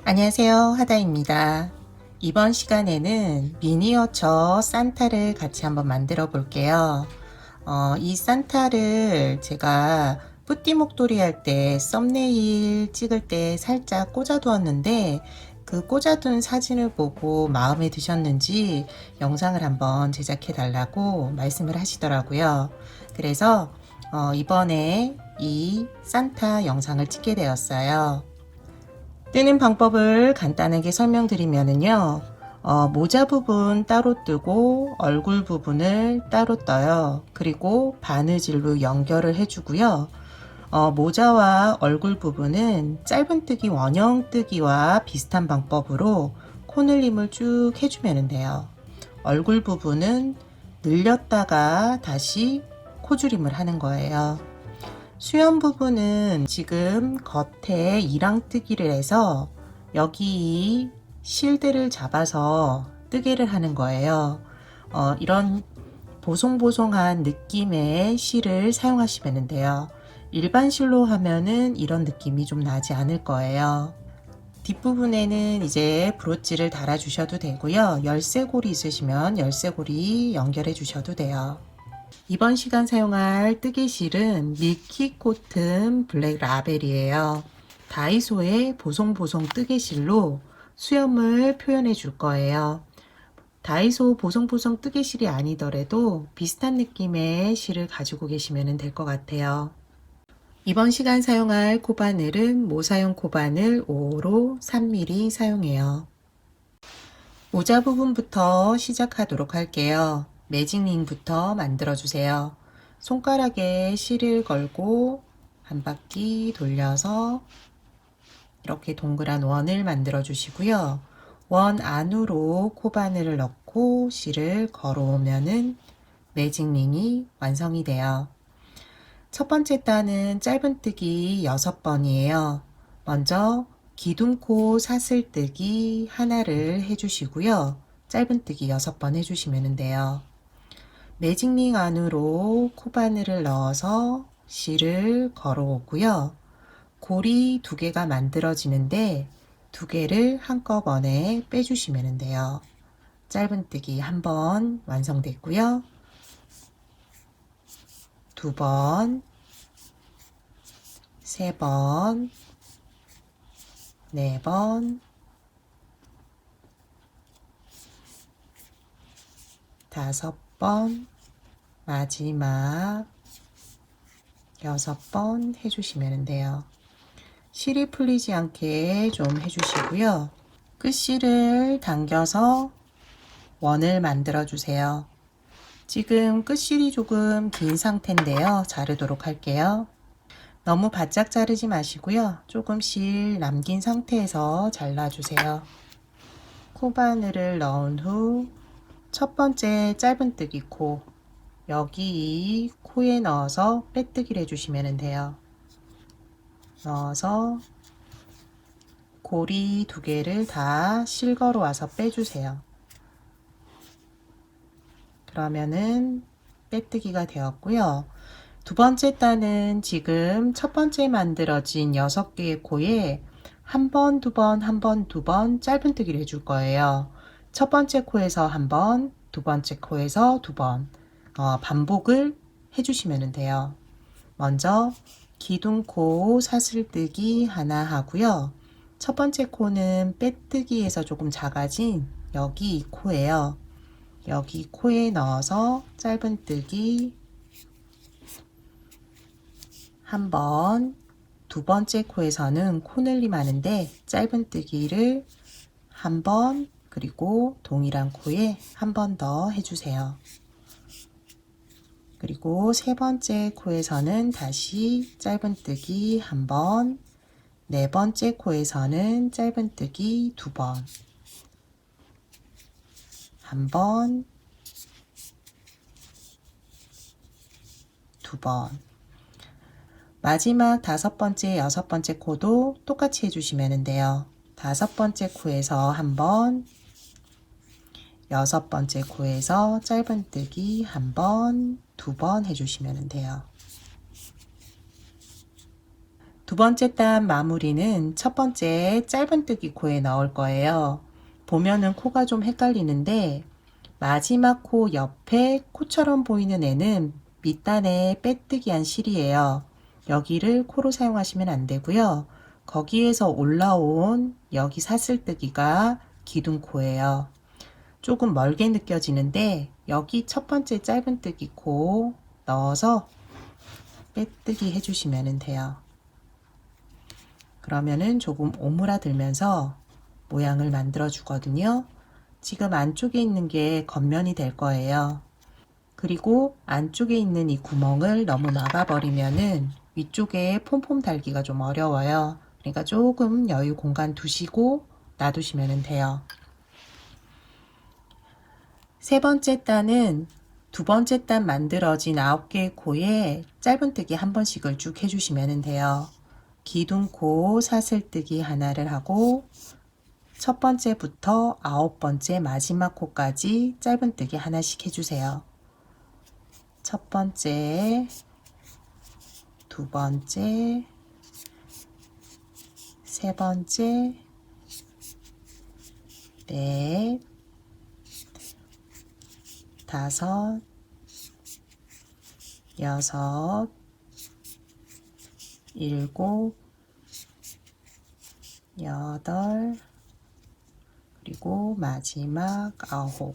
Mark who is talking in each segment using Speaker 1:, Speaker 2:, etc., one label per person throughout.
Speaker 1: 안녕하세요, 하다입니다. 이번 시간에는 미니어처 산타를 같이 한번 만들어 볼게요. 이 산타를 제가 뿌띠 목도리 할 때 썸네일 찍을 때 살짝 꽂아 두었는데 그 꽂아둔 사진을 보고 마음에 드셨는지 영상을 한번 제작해 달라고 말씀을 하시더라고요. 그래서 이번에 이 산타 영상을 찍게 되었어요. 뜨는 방법을 간단하게 설명드리면요. 모자 부분 따로 뜨고 얼굴 부분을 따로 떠요. 그리고 바느질로 연결을 해주고요. 모자와 얼굴 부분은 짧은뜨기 원형뜨기와 비슷한 방법으로 코늘림을 쭉 해주면 돼요. 얼굴 부분은 늘렸다가 다시 코줄임을 하는 거예요. 수염 부분은 지금 겉에 이랑뜨기를 해서 여기 실들을 잡아서 뜨개를 하는 거예요. 이런 보송보송한 느낌의 실을 사용하시면 돼요. 일반 실로 하면은 이런 느낌이 좀 나지 않을 거예요. 뒷부분에는 이제 브로치를 달아 주셔도 되고요. 열쇠고리 있으시면 열쇠고리 연결해 주셔도 돼요. 이번 시간 사용할 뜨개실은 밀키 코튼 블랙 라벨이에요. 다이소의 보송보송 뜨개실로 수염을 표현해 줄 거예요. 다이소 보송보송 뜨개실이 아니더라도 비슷한 느낌의 실을 가지고 계시면 될 것 같아요. 이번 시간 사용할 코바늘은 모사용 코바늘 5로 3mm 사용해요. 모자 부분부터 시작하도록 할게요. 매직링부터 만들어 주세요. 손가락에 실을 걸고 한 바퀴 돌려서 이렇게 동그란 원을 만들어 주시고요. 원 안으로 코바늘을 넣고 실을 걸어오면은 매직링이 완성이 돼요. 첫 번째 단은 짧은뜨기 6번이에요. 먼저 기둥코 사슬뜨기 하나를 해주시고요. 짧은뜨기 6번 해주시면 돼요. 매직링 안으로 코바늘을 넣어서 실을 걸어오고요. 고리 2개가 만들어지는데 2개를 한꺼번에 빼주시면 돼요. 짧은뜨기 1번 완성됐고요. 2번, 3번, 4번, 5번, 마지막 6번 해주시면 돼요. 실이 풀리지 않게 좀 해주시고요. 끝실을 당겨서 원을 만들어 주세요. 지금 끝실이 조금 긴 상태인데요. 자르도록 할게요. 너무 바짝 자르지 마시고요. 조금 실 남긴 상태에서 잘라주세요. 코바늘을 넣은 후 첫 번째 짧은뜨기 코, 여기 이 코에 넣어서 빼뜨기를 해주시면 돼요. 넣어서 고리 2개를 다 실거로 와서 빼주세요. 그러면은 빼뜨기가 되었고요. 두 번째 단은 지금 첫 번째 만들어진 6개의 코에 한 번, 두 번, 한 번, 두 번 짧은뜨기를 해줄 거예요. 첫 번째 코에서 한 번, 두 번째 코에서 두 번 반복을 해주시면 돼요. 먼저 기둥코 사슬뜨기 하나 하고요. 첫 번째 코는 빼뜨기에서 조금 작아진 여기 이 코예요. 여기 코에 넣어서 짧은뜨기 한 번, 두 번째 코에서는 코늘림 하는데 짧은뜨기를 한 번, 그리고 동일한 코에 한 번 더 해주세요. 그리고 세 번째 코에서는 다시 짧은뜨기 한 번, 네 번째 코에서는 짧은뜨기 두 번, 한 번, 두 번. 마지막 5번째, 6번째 코도 똑같이 해주시면 돼요. 5번째 코에서 한 번, 6번째 코에서 짧은뜨기 한 번, 두 번 해주시면 돼요. 두 번째 단 마무리는 첫 번째 짧은뜨기 코에 넣을 거예요. 보면은 코가 좀 헷갈리는데 마지막 코 옆에 코처럼 보이는 애는 밑단에 빼뜨기한 실이에요. 여기를 코로 사용하시면 안 되고요. 거기에서 올라온 여기 사슬뜨기가 기둥코예요. 조금 멀게 느껴지는데 여기 첫 번째 짧은뜨기 코 넣어서 빼뜨기 해주시면 돼요. 그러면은 조금 오므라들면서 모양을 만들어 주거든요. 지금 안쪽에 있는 게 겉면이 될 거예요. 그리고 안쪽에 있는 이 구멍을 너무 막아버리면은 위쪽에 폼폼 달기가 좀 어려워요. 그러니까 조금 여유 공간 두시고 놔두시면 돼요. 세 번째 단은 두 번째 단 만들어진 9개의 코에 짧은뜨기 한 번씩을 쭉 해주시면 돼요. 기둥코 사슬뜨기 하나를 하고 첫 번째부터 9번째 마지막 코까지 짧은뜨기 하나씩 해주세요. 첫 번째, 두 번째, 세 번째, 넷, 다섯, 여섯, 일곱, 여덟, 그리고 마지막 9.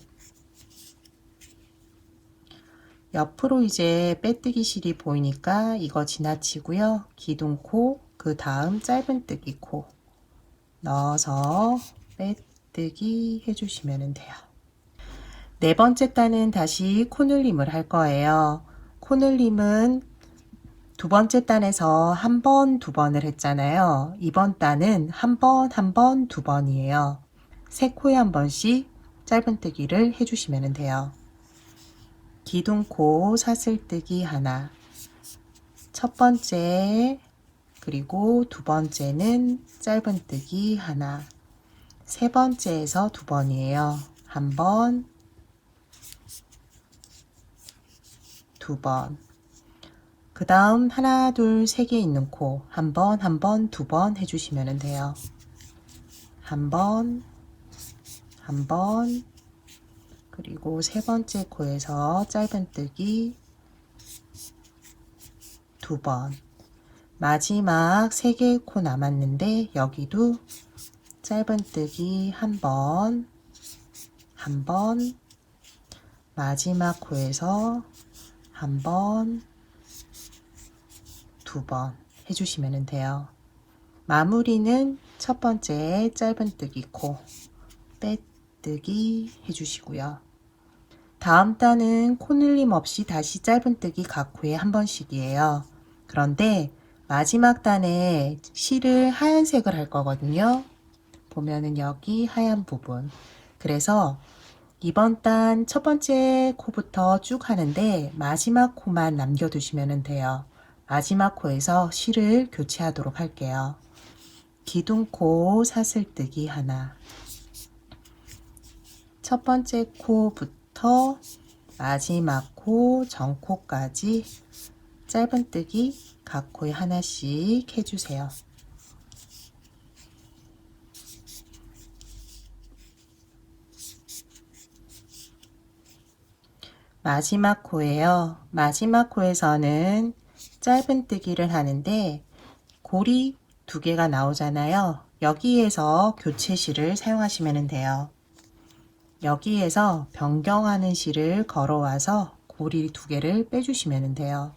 Speaker 1: 옆으로 이제 빼뜨기 실이 보이니까 이거 지나치고요. 기둥코, 그 다음 짧은뜨기 코 넣어서 빼뜨기 해주시면 돼요. 네 번째 단은 다시 코늘림을 할 거예요. 코늘림은 두 번째 단에서 한 번, 두 번을 했잖아요. 이번 단은 한 번, 한 번, 두 번이에요. 세 코에 한 번씩 짧은뜨기를 해주시면 돼요. 기둥코 사슬뜨기 하나, 첫 번째, 그리고 두 번째는 짧은뜨기 하나, 세 번째에서 두 번이에요. 한 번, 두 번. 그 다음 하나, 둘, 세 개 있는 코 한 번, 한 번, 두 번 해주시면 돼요. 한 번, 한 번, 그리고 세 번째 코에서 짧은뜨기 두 번. 마지막 세 개의 코 남았는데 여기도 짧은뜨기 한 번, 한 번, 마지막 코에서 한 번, 두 번 해주시면 돼요. 마무리는 첫 번째 짧은뜨기 코 빼뜨기 해주시고요. 다음 단은 코늘림 없이 다시 짧은뜨기 각 코에 한 번씩이에요. 그런데 마지막 단에 실을 하얀색을 할 거거든요. 보면은 여기 하얀 부분. 그래서 이번 단 첫 번째 코부터 쭉 하는데 마지막 코만 남겨두시면 돼요. 마지막 코에서 실을 교체하도록 할게요. 기둥코 사슬뜨기 하나. 첫 번째 코부터 마지막 코 전코까지 짧은뜨기 각 코에 하나씩 해주세요. 마지막 코예요. 마지막 코에서는 짧은뜨기를 하는데 고리 두 개가 나오잖아요. 여기에서 교체 실을 사용하시면 돼요. 여기에서 변경하는 실을 걸어와서 고리 두 개를 빼주시면 돼요.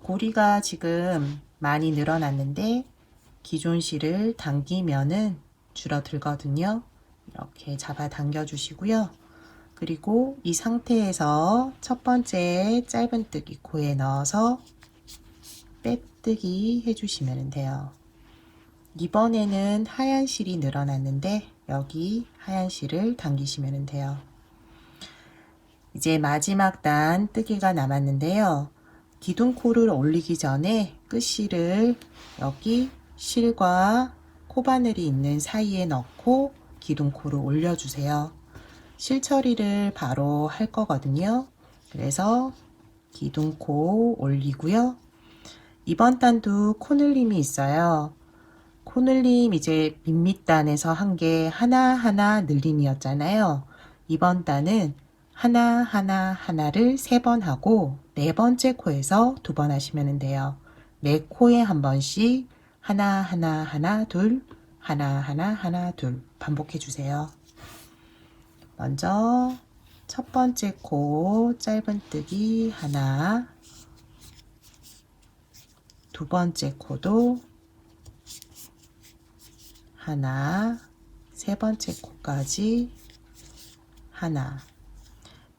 Speaker 1: 고리가 지금 많이 늘어났는데 기존 실을 당기면은 줄어들거든요. 이렇게 잡아 당겨 주시고요. 그리고 이 상태에서 첫 번째 짧은뜨기 코에 넣어서 빼뜨기 해주시면 돼요. 이번에는 하얀 실이 늘어났는데 여기 하얀 실을 당기시면 돼요. 이제 마지막 단 뜨기가 남았는데요. 기둥코를 올리기 전에 끝실을 여기 실과 코바늘이 있는 사이에 넣고 기둥코를 올려주세요. 실 처리를 바로 할 거거든요. 그래서 기둥코 올리고요. 이번 단도 코늘림이 있어요. 코늘림 이제 밑단에서 한 게 하나하나 늘림이었잖아요. 이번 단은 하나를 3번 하고 네 번째 코에서 2번 하시면 돼요. 네 코에 한 번씩 하나 둘 하나 둘 반복해 주세요. 먼저 첫 번째 코 짧은뜨기 하나, 두 번째 코도 하나, 세 번째 코까지 하나,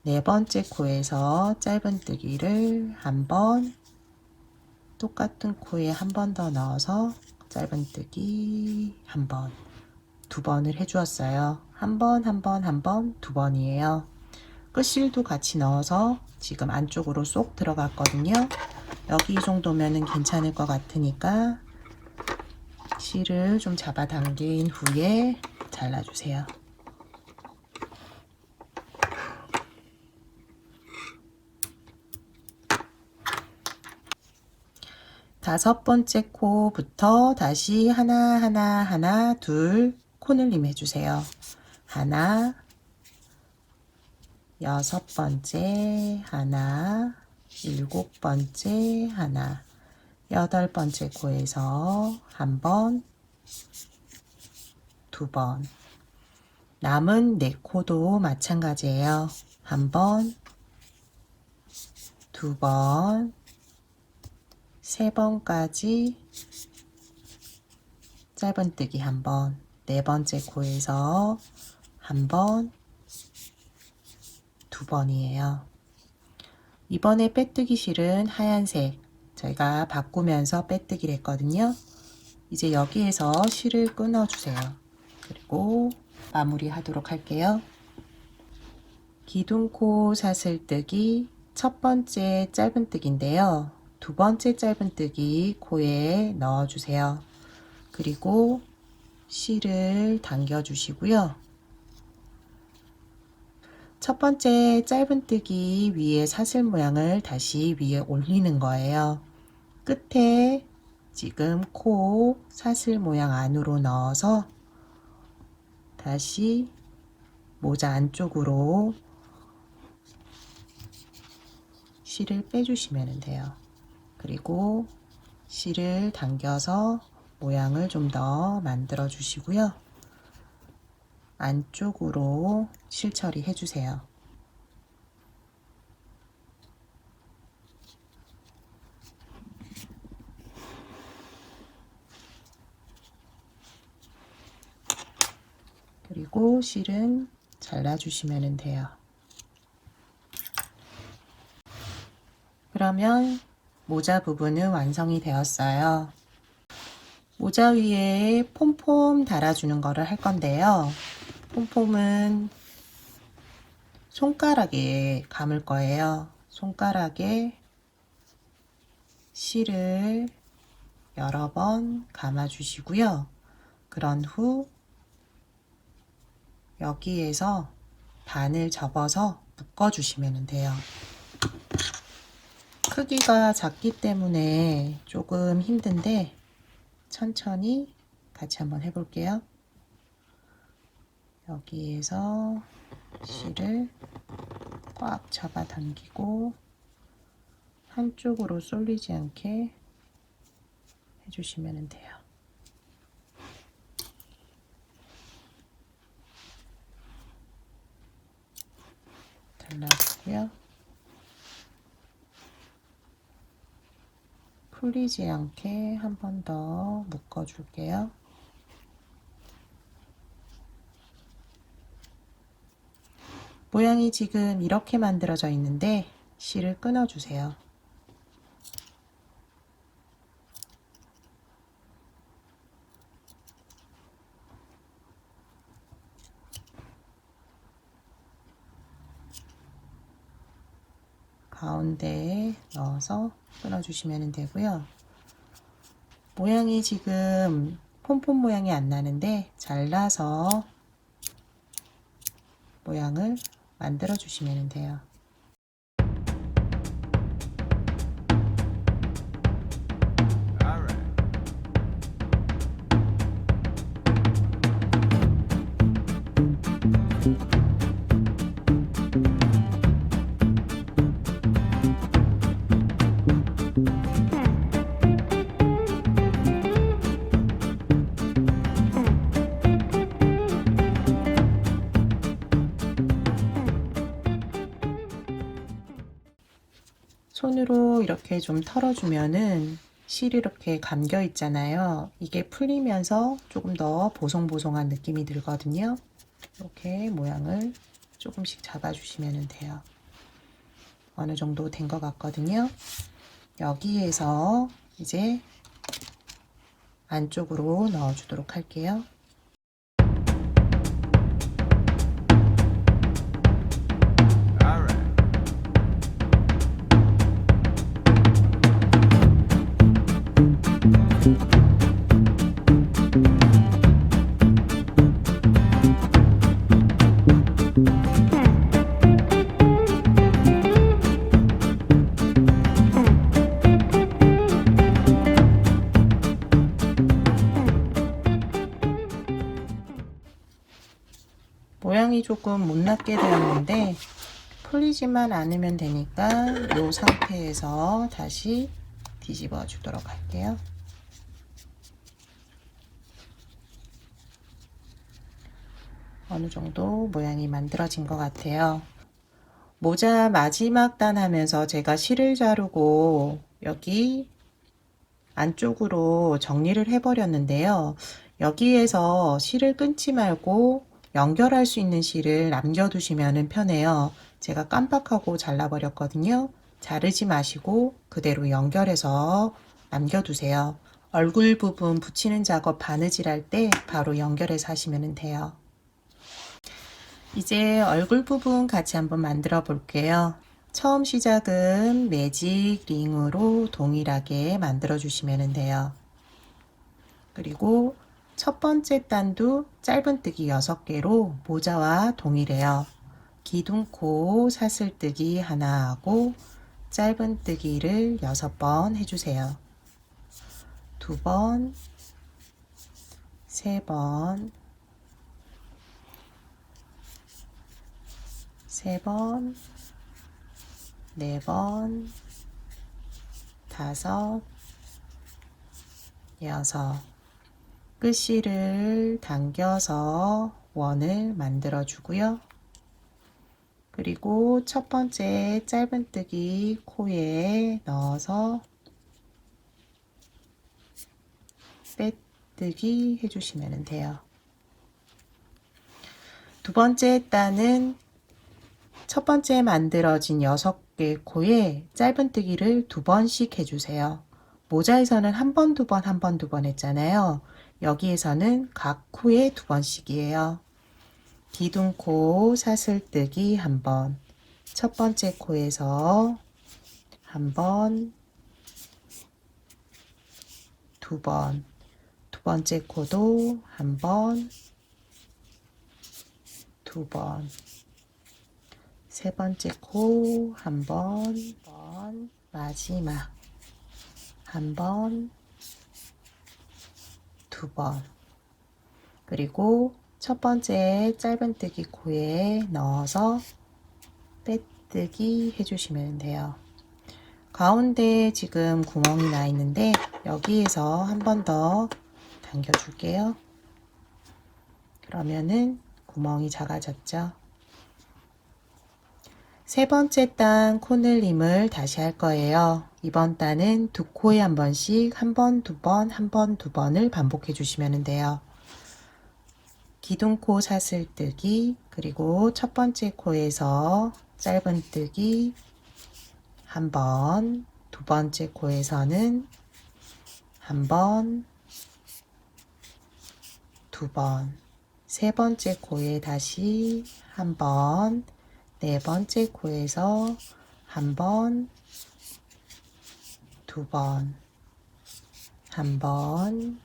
Speaker 1: 네 번째 코에서 짧은뜨기를 한 번, 똑같은 코에 한 번 더 넣어서 짧은뜨기 한 번, 2번을 해주었어요. 한 번, 두 번이에요. 끝실도 같이 넣어서 지금 안쪽으로 쏙 들어갔거든요. 여기 이 정도면은 괜찮을 것 같으니까 실을 좀 잡아당긴 후에 잘라주세요. 다섯 번째 코부터 다시 하나 둘 코늘림 해주세요. 하나, 여섯 번째 하나, 일곱 번째 하나, 여덟 번째 코에서 한 번, 두 번. 남은 네 코도 마찬가지예요. 한 번, 두 번, 세 번까지 짧은뜨기 한 번, 네 번째 코에서 한 번, 두 번이에요. 이번에 빼뜨기 실은 하얀색, 저희가 바꾸면서 빼뜨기를 했거든요. 이제 여기에서 실을 끊어주세요. 그리고 마무리 하도록 할게요. 기둥코 사슬뜨기 첫 번째 짧은뜨기인데요. 두 번째 짧은뜨기 코에 넣어주세요. 그리고 실을 당겨 주시고요. 첫 번째 짧은뜨기 위에 사슬 모양을 다시 위에 올리는 거예요. 끝에 지금 코 사슬 모양 안으로 넣어서 다시 모자 안쪽으로 실을 빼주시면 돼요. 그리고 실을 당겨서 모양을 좀 더 만들어 주시고요. 안쪽으로 실 처리해 주세요. 그리고 실은 잘라 주시면 돼요. 그러면 모자 부분은 완성이 되었어요. 모자 위에 폼폼 달아주는 거를 할 건데요. 폼폼은 손가락에 감을 거예요. 손가락에 실을 여러 번 감아 주시고요. 그런 후 여기에서 반을 접어서 묶어 주시면 돼요. 크기가 작기 때문에 조금 힘든데 천천히 같이 한번 해볼게요. 여기에서 실을 꽉 잡아 당기고 한쪽으로 쏠리지 않게 해주시면 돼요. 잘라주고요. 풀리지 않게 한 번 더 묶어줄게요. 모양이 지금 이렇게 만들어져 있는데 실을 끊어주세요. 가운데에 넣어서 끊어주시면 되고요. 모양이 지금 폼폼 모양이 안 나는데 잘라서 모양을 만들어 주시면 돼요. 손으로 이렇게 좀 털어주면은 실이 이렇게 감겨 있잖아요. 이게 풀리면서 조금 더 보송보송한 느낌이 들거든요. 이렇게 모양을 조금씩 잡아주시면 돼요. 어느 정도 된 것 같거든요. 여기에서 이제 안쪽으로 넣어주도록 할게요. 모양이 조금 못났게 되었는데 풀리지만 않으면 되니까 이 상태에서 다시 뒤집어 주도록 할게요. 어느 정도 모양이 만들어진 것 같아요. 모자 마지막 단 하면서 제가 실을 자르고 여기 안쪽으로 정리를 해 버렸는데요. 여기에서 실을 끊지 말고 연결할 수 있는 실을 남겨두시면 편해요. 제가 깜빡하고 잘라버렸거든요. 자르지 마시고 그대로 연결해서 남겨두세요. 얼굴 부분 붙이는 작업 바느질 할 때 바로 연결해서 하시면 돼요. 이제 얼굴 부분 같이 한번 만들어 볼게요. 처음 시작은 매직 링으로 동일하게 만들어 주시면 돼요. 그리고 첫 번째 단도 짧은뜨기 6개로 모자와 동일해요. 기둥코 사슬뜨기 하나 하고 짧은뜨기를 6번 해주세요. 2번, 3번, 3번, 4번, 5, 6. 끝실을 당겨서 원을 만들어 주고요. 그리고 첫 번째 짧은뜨기 코에 넣어서 빼뜨기 해주시면 돼요. 두 번째 단은 첫 번째 만들어진 6개 코에 짧은뜨기를 2번씩 해주세요. 모자에서는 한 번, 2번, 한 번, 2번 했잖아요. 여기에서는 각 코에 2번씩이에요. 기둥코 사슬뜨기 한 번, 첫 번째 코에서 한 번, 2번, 두 번째 코도 한 번, 2번, 세 번째 코 한 번, 마지막 한 번, 2번. 그리고 첫 번째 짧은뜨기 코에 넣어서 빼뜨기 해주시면 돼요. 가운데 지금 구멍이 나 있는데 여기에서 한 번 더 당겨 줄게요. 그러면은 구멍이 작아졌죠. 세 번째 단 코늘림을 다시 할 거예요. 이번 단은 두 코에 한 번씩 한 번, 2번, 한 번, 2번을 반복해 주시면 돼요. 기둥코 사슬뜨기, 그리고 첫 번째 코에서 짧은뜨기 한 번, 두 번째 코에서는 한 번, 2번, 세 번째 코에 다시 한 번, 네 번째 코에서 한 번, 2번, 한 번,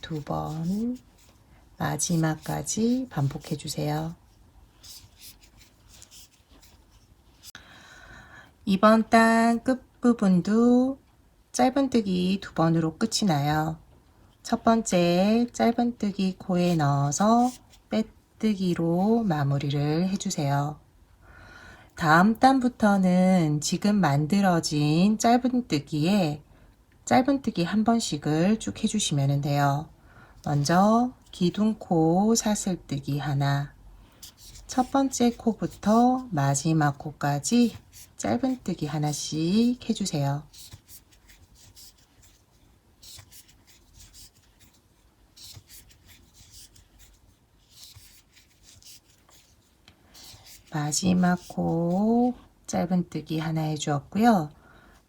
Speaker 1: 2번, 마지막까지 반복해 주세요. 이번 단 끝부분도 짧은뜨기 2번으로 끝이 나요. 첫 번째 짧은뜨기 코에 넣어서 빼뜨기로 마무리를 해주세요. 다음 단부터는 지금 만들어진 짧은뜨기에 짧은뜨기 한 번씩을 쭉 해주시면 돼요. 먼저 기둥코 사슬뜨기 하나, 첫 번째 코부터 마지막 코까지 짧은뜨기 하나씩 해주세요. 마지막 코 짧은뜨기 하나 해주었고요.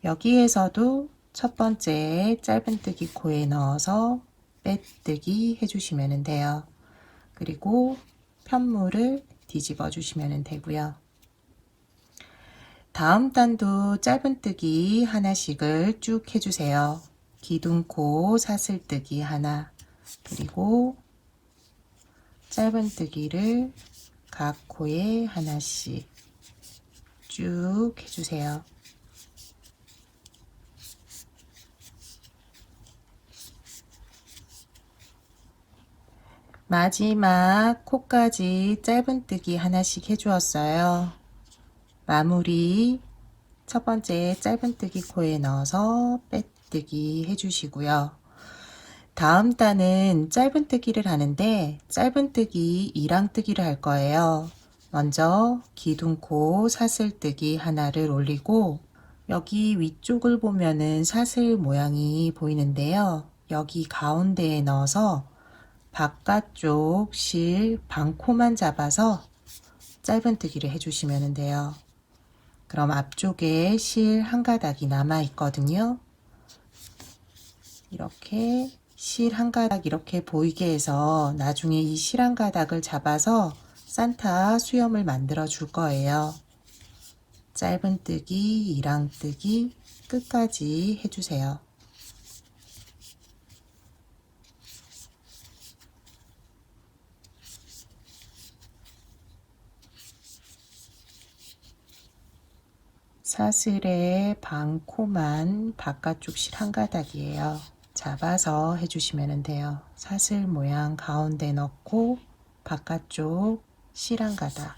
Speaker 1: 여기에서도 첫 번째 짧은뜨기 코에 넣어서 빼뜨기 해주시면 돼요. 그리고 편물을 뒤집어 주시면 되고요. 다음 단도 짧은뜨기 하나씩을 쭉 해주세요. 기둥코 사슬뜨기 하나, 그리고 짧은뜨기를 각 코에 하나씩 쭉 해주세요. 마지막 코까지 짧은뜨기 하나씩 해주었어요. 마무리 첫 번째 짧은뜨기 코에 넣어서 빼뜨기 해주시고요. 다음 단은 짧은뜨기를 하는데 짧은뜨기 이랑뜨기를 할 거예요. 먼저 기둥코 사슬뜨기 하나를 올리고 여기 위쪽을 보면은 사슬 모양이 보이는데요. 여기 가운데에 넣어서 바깥쪽 실 반코만 잡아서 짧은뜨기를 해주시면 돼요. 그럼 앞쪽에 실 한 가닥이 남아 있거든요. 이렇게 실 한 가닥 이렇게 보이게 해서 나중에 이 실 한 가닥을 잡아서 산타 수염을 만들어 줄 거예요. 짧은뜨기, 이랑뜨기 끝까지 해주세요. 사슬의 반코만 바깥쪽 실 한 가닥이에요. 잡아서 해주시면 돼요. 사슬 모양 가운데 넣고 바깥쪽 실 한 가닥.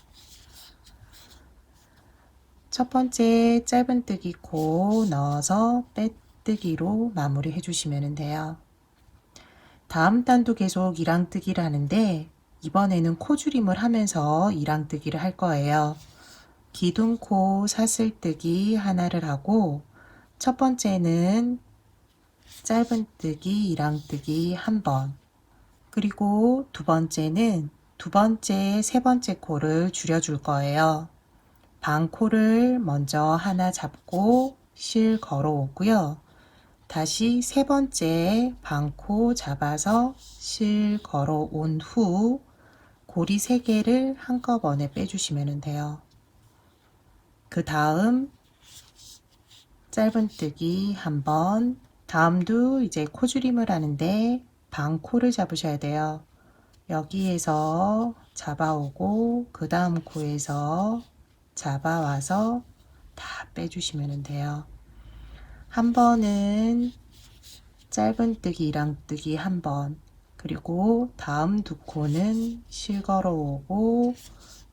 Speaker 1: 첫 번째 짧은뜨기 코 넣어서 빼뜨기로 마무리 해주시면 돼요. 다음 단도 계속 이랑뜨기를 하는데 이번에는 코줄임을 하면서 이랑뜨기를 할 거예요. 기둥코 사슬뜨기 하나를 하고 첫 번째는 짧은뜨기 이랑뜨기 한 번, 그리고 두 번째는 두 번째 세 번째 코를 줄여줄 거예요. 반코를 먼저 하나 잡고 실 걸어 오고요. 다시 세 번째 반코 잡아서 실 걸어 온 후 고리 3개를 한꺼번에 빼주시면 돼요. 그 다음 짧은뜨기 한번, 다음도 이제 코줄임을 하는데 반코를 잡으셔야 돼요. 여기에서 잡아오고 그 다음 코에서 잡아와서 다 빼주시면 돼요. 한 번은 짧은뜨기 이랑뜨기 한 번, 그리고 다음 두 코는 실 걸어오고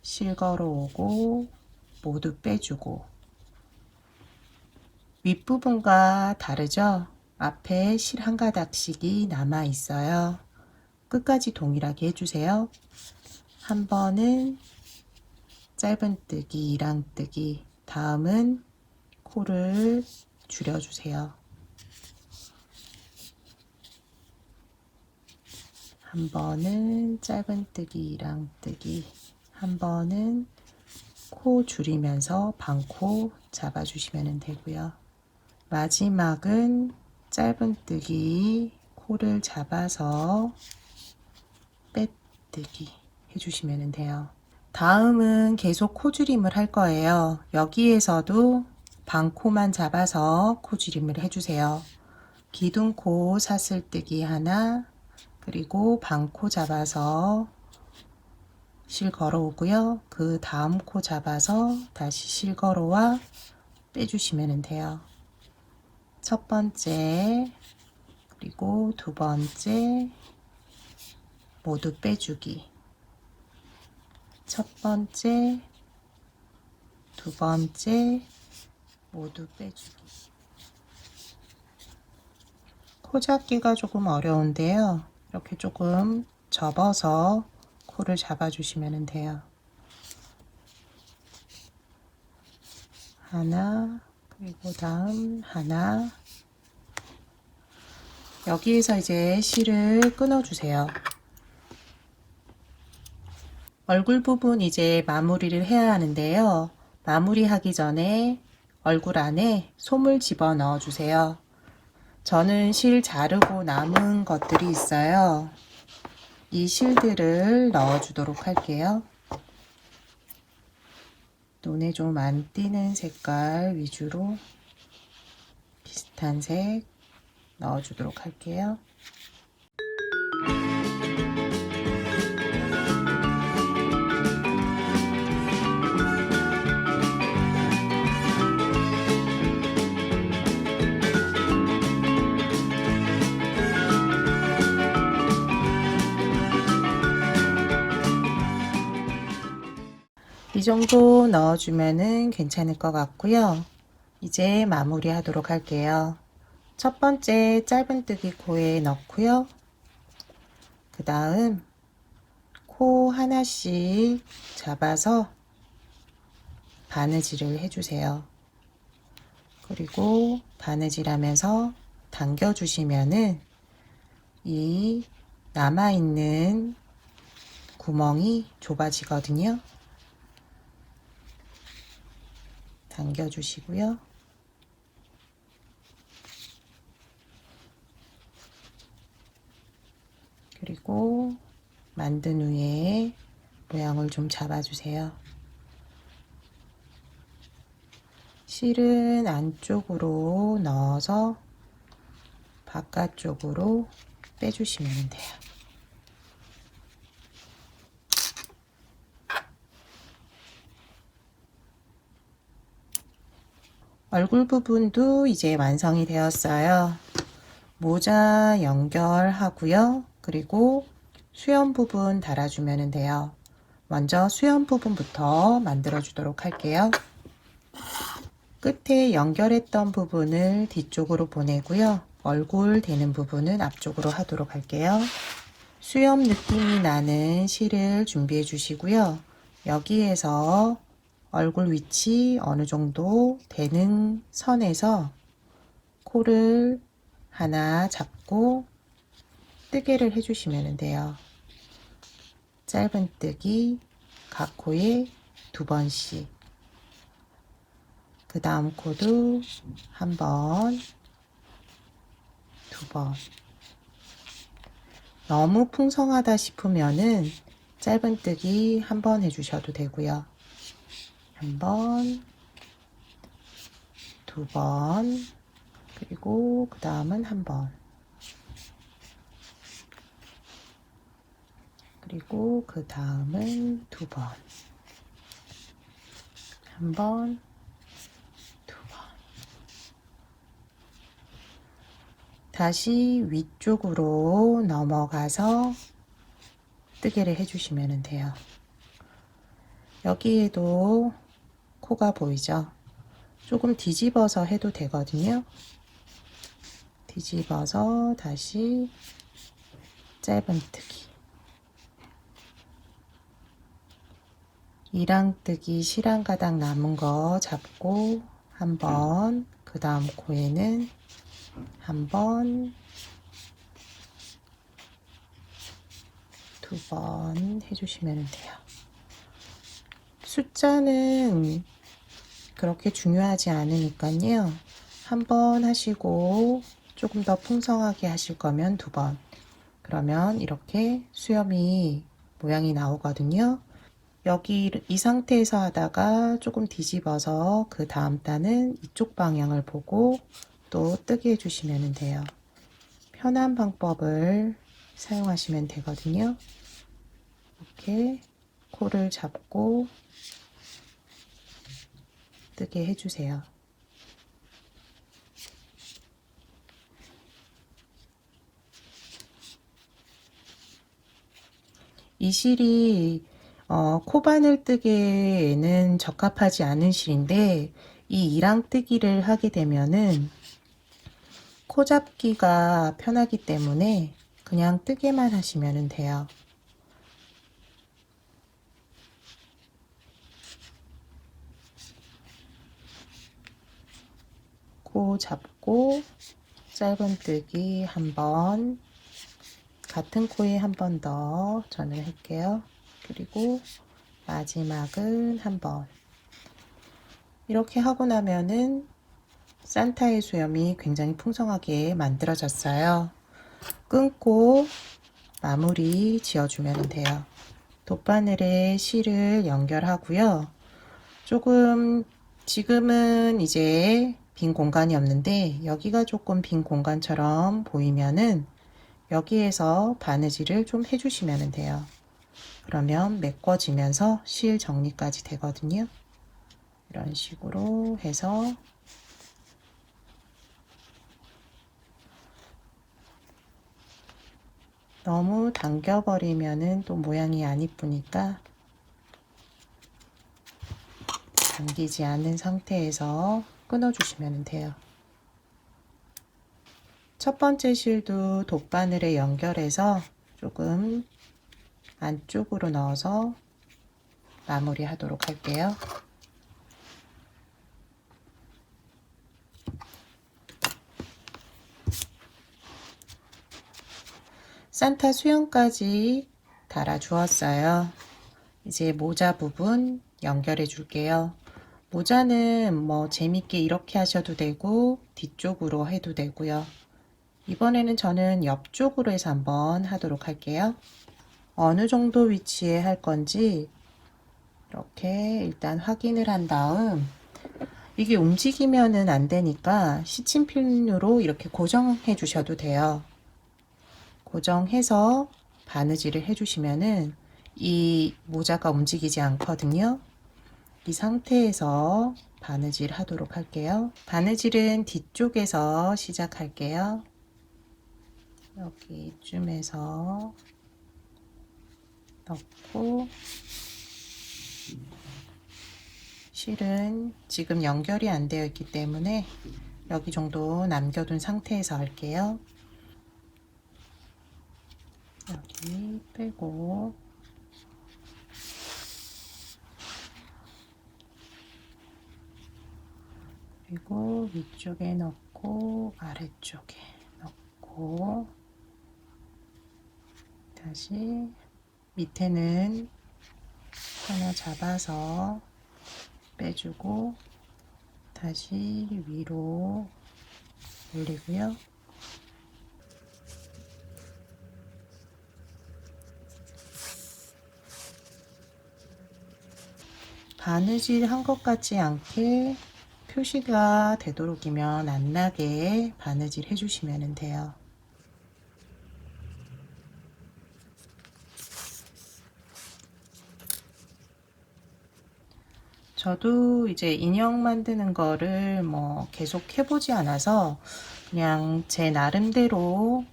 Speaker 1: 실 걸어오고 모두 빼주고, 윗부분과 다르죠? 앞에 실 한 가닥씩이 남아 있어요. 끝까지 동일하게 해주세요. 한 번은 짧은뜨기 이랑뜨기, 다음은 코를 줄여주세요. 한 번은 짧은뜨기 이랑뜨기, 한 번은 코 줄이면서 반코 잡아주시면 되고요. 마지막은 짧은뜨기 코를 잡아서 빼뜨기 해주시면 돼요. 다음은 계속 코줄임을 할 거예요. 여기에서도 반코만 잡아서 코줄임을 해주세요. 기둥코 사슬뜨기 하나, 그리고 반코 잡아서 실 걸어 오고요. 그 다음 코 잡아서 다시 실 걸어와 빼주시면 돼요. 첫 번째, 그리고 그리고 두 번째 모두 빼주기. 첫 번째, 두 번째 모두 빼주기. 코 잡기가 조금 어려운데요. 이렇게 조금 접어서 코를 잡아주시면 돼요. 하나, 그리고 다음 하나. 여기에서 이제 실을 끊어주세요. 얼굴 부분 이제 마무리를 해야 하는데요. 마무리하기 전에 얼굴 안에 솜을 집어 넣어 주세요. 저는 실 자르고 남은 것들이 있어요. 이 실들을 넣어 주도록 할게요. 눈에 좀 안 띄는 색깔 위주로 비슷한 색 넣어 주도록 할게요. 이 정도 넣어주면은 괜찮을 것 같고요. 이제 마무리 하도록 할게요. 첫 번째 짧은뜨기 코에 넣고요. 그 다음 코 하나씩 잡아서 바느질을 해주세요. 그리고 바느질하면서 당겨주시면은 이 남아있는 구멍이 좁아지거든요. 당겨주시고요. 그리고 만든 후에 모양을 좀 잡아주세요. 실은 안쪽으로 넣어서 바깥쪽으로 빼주시면 돼요. 얼굴 부분도 이제 완성이 되었어요. 모자 연결하고요. 그리고 수염 부분 달아주면 돼요. 먼저 수염 부분부터 만들어 주도록 할게요. 끝에 연결했던 부분을 뒤쪽으로 보내고요. 얼굴 되는 부분은 앞쪽으로 하도록 할게요. 수염 느낌이 나는 실을 준비해 주시고요. 여기에서 얼굴 위치 어느 정도 되는 선에서 코를 하나 잡고 뜨개를 해주시면 돼요. 짧은뜨기 각 코에 두 번씩, 그 다음 코도 한 번, 두 번. 너무 풍성하다 싶으면은 짧은뜨기 한 번 해주셔도 되고요. 한 번, 두 번, 그리고 그 다음은 한 번, 그리고 그 다음은 두 번, 한 번, 두 번. 다시 위쪽으로 넘어가서 뜨개를 해주시면 돼요. 여기에도 코가 보이죠? 조금 뒤집어서 해도 되거든요. 뒤집어서 다시 짧은뜨기, 이랑뜨기 실한 가닥 남은 거 잡고 한 번, 그 다음 코에는 한 번, 두 번 해주시면 돼요. 숫자는 그렇게 중요하지 않으니까요. 한 번 하시고 조금 더 풍성하게 하실 거면 두 번. 그러면 이렇게 수염이 모양이 나오거든요. 여기 이 상태에서 하다가 조금 뒤집어서 그 다음 단은 이쪽 방향을 보고 또 뜨게 해주시면 돼요. 편한 방법을 사용하시면 되거든요. 이렇게 코를 잡고 뜨게 해주세요. 이 실이 코바늘 뜨기에는 적합하지 않은 실인데 이 이랑뜨기를 하게 되면은 코 잡기가 편하기 때문에 그냥 뜨개만 하시면 돼요. 코 잡고 짧은뜨기 한번, 같은 코에 한 번 더 전을 할게요. 그리고 마지막은 한번. 이렇게 하고 나면은 산타의 수염이 굉장히 풍성하게 만들어졌어요. 끊고 마무리 지어주면 돼요. 돗바늘에 실을 연결하고요. 조금 지금은 이제 빈 공간이 없는데 여기가 조금 빈 공간처럼 보이면은 여기에서 바느질을 좀 해주시면 돼요. 그러면 메꿔지면서 실 정리까지 되거든요. 이런 식으로 해서 너무 당겨버리면은 또 모양이 안 이쁘니까 당기지 않은 상태에서 끊어주시면 돼요. 첫 번째 실도 돗바늘에 연결해서 조금 안쪽으로 넣어서 마무리 하도록 할게요. 산타 수염까지 달아 주었어요. 이제 모자 부분 연결해 줄게요. 모자는 뭐 재밌게 이렇게 하셔도 되고 뒤쪽으로 해도 되고요. 이번에는 저는 옆쪽으로 해서 한번 하도록 할게요. 어느 정도 위치에 할 건지 이렇게 일단 확인을 한 다음, 이게 움직이면은 안 되니까 시침핀으로 이렇게 고정해 주셔도 돼요. 고정해서 바느질을 해주시면은 이 모자가 움직이지 않거든요. 이 상태에서 바느질 하도록 할게요. 바느질은 뒤쪽에서 시작할게요. 여기쯤에서 넣고, 실은 지금 연결이 안 되어 있기 때문에 여기 정도 남겨둔 상태에서 할게요. 여기 빼고 그리고 위쪽에 넣고 아래쪽에 넣고 다시 밑에는 하나 잡아서 빼주고 다시 위로 올리고요. 바느질 한 것 같지 않게 표시가 되도록이면 안 나게 바느질 해주시면 돼요. 저도 이제 인형 만드는 거를 뭐 계속 해보지 않아서 그냥 제 나름대로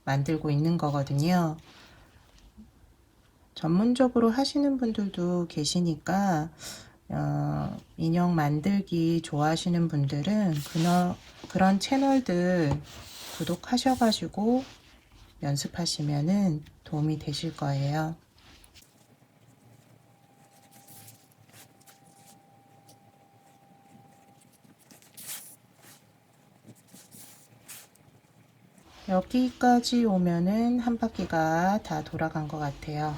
Speaker 1: 만들고 있는 거거든요. 전문적으로 하시는 분들도 계시니까 인형 만들기 좋아하시는 분들은 그런 채널들 구독하셔가지고 연습하시면은 도움이 되실 거예요. 여기까지 오면은 한 바퀴가 다 돌아간 것 같아요.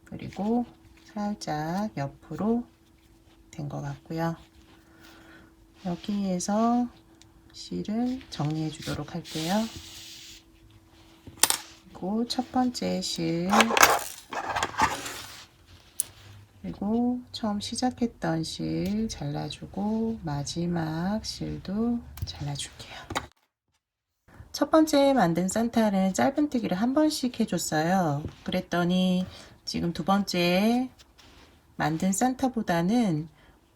Speaker 1: 그리고 살짝 옆으로 된 것 같고요. 여기에서 실은 정리해 주도록 할게요. 그리고 첫 번째 실, 그리고 처음 시작했던 실 잘라주고 마지막 실도 잘라줄게요. 첫 번째 만든 산타는 짧은뜨기를 한 번씩 해줬어요. 그랬더니 지금 두 번째 만든 산타보다는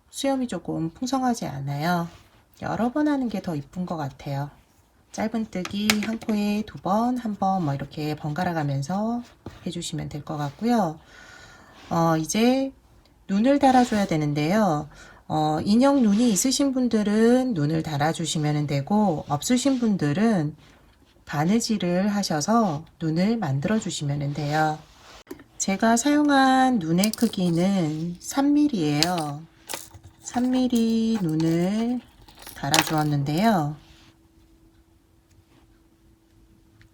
Speaker 1: 수염이 조금 풍성하지 않아요. 여러 번 하는 게 더 이쁜 것 같아요. 짧은뜨기 한 코에 2번, 1번 뭐 이렇게 번갈아 가면서 해주시면 될 것 같고요. 이제 눈을 달아줘야 되는데요. 인형 눈이 있으신 분들은 눈을 달아주시면 되고, 없으신 분들은 바느질을 하셔서 눈을 만들어 주시면 돼요. 제가 사용한 눈의 크기는 3mm예요. 3mm 눈을 달아 주었는데요.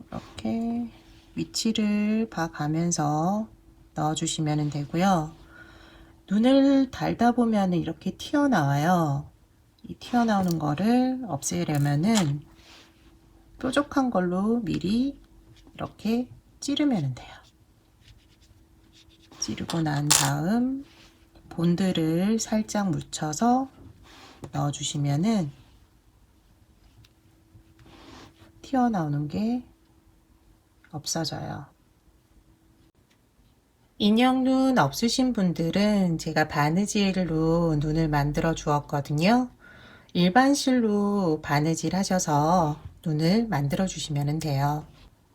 Speaker 1: 이렇게 위치를 봐가면서 넣어 주시면 되고요. 눈을 달다 보면 이렇게 튀어나와요. 이 튀어나오는 거를 없애려면은 뾰족한 걸로 미리 이렇게 찌르면 돼요. 찌르고 난 다음 본드를 살짝 묻혀서 넣어 주시면은 튀어나오는 게 없어져요. 인형 눈 없으신 분들은 제가 바느질로 눈을 만들어 주었거든요. 일반 실로 바느질 하셔서 눈을 만들어 주시면 돼요.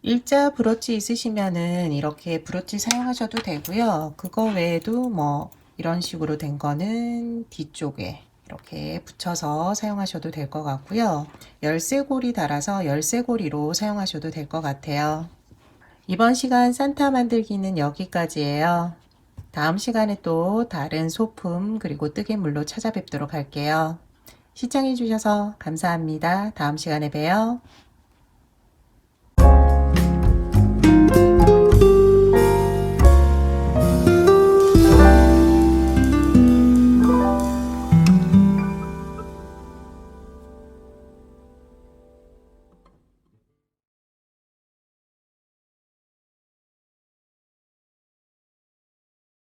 Speaker 1: 일자 브러치 있으시면은 이렇게 브러치 사용하셔도 되고요. 그거 외에도 뭐 이런 식으로 된 거는 뒤쪽에 이렇게 붙여서 사용하셔도 될 것 같고요. 열쇠고리 달아서 열쇠고리로 사용하셔도 될 것 같아요. 이번 시간 산타 만들기는 여기까지예요. 다음 시간에 또 다른 소품 그리고 뜨개물로 찾아뵙도록 할게요. 시청해 주셔서 감사합니다. 다음 시간에 봬요.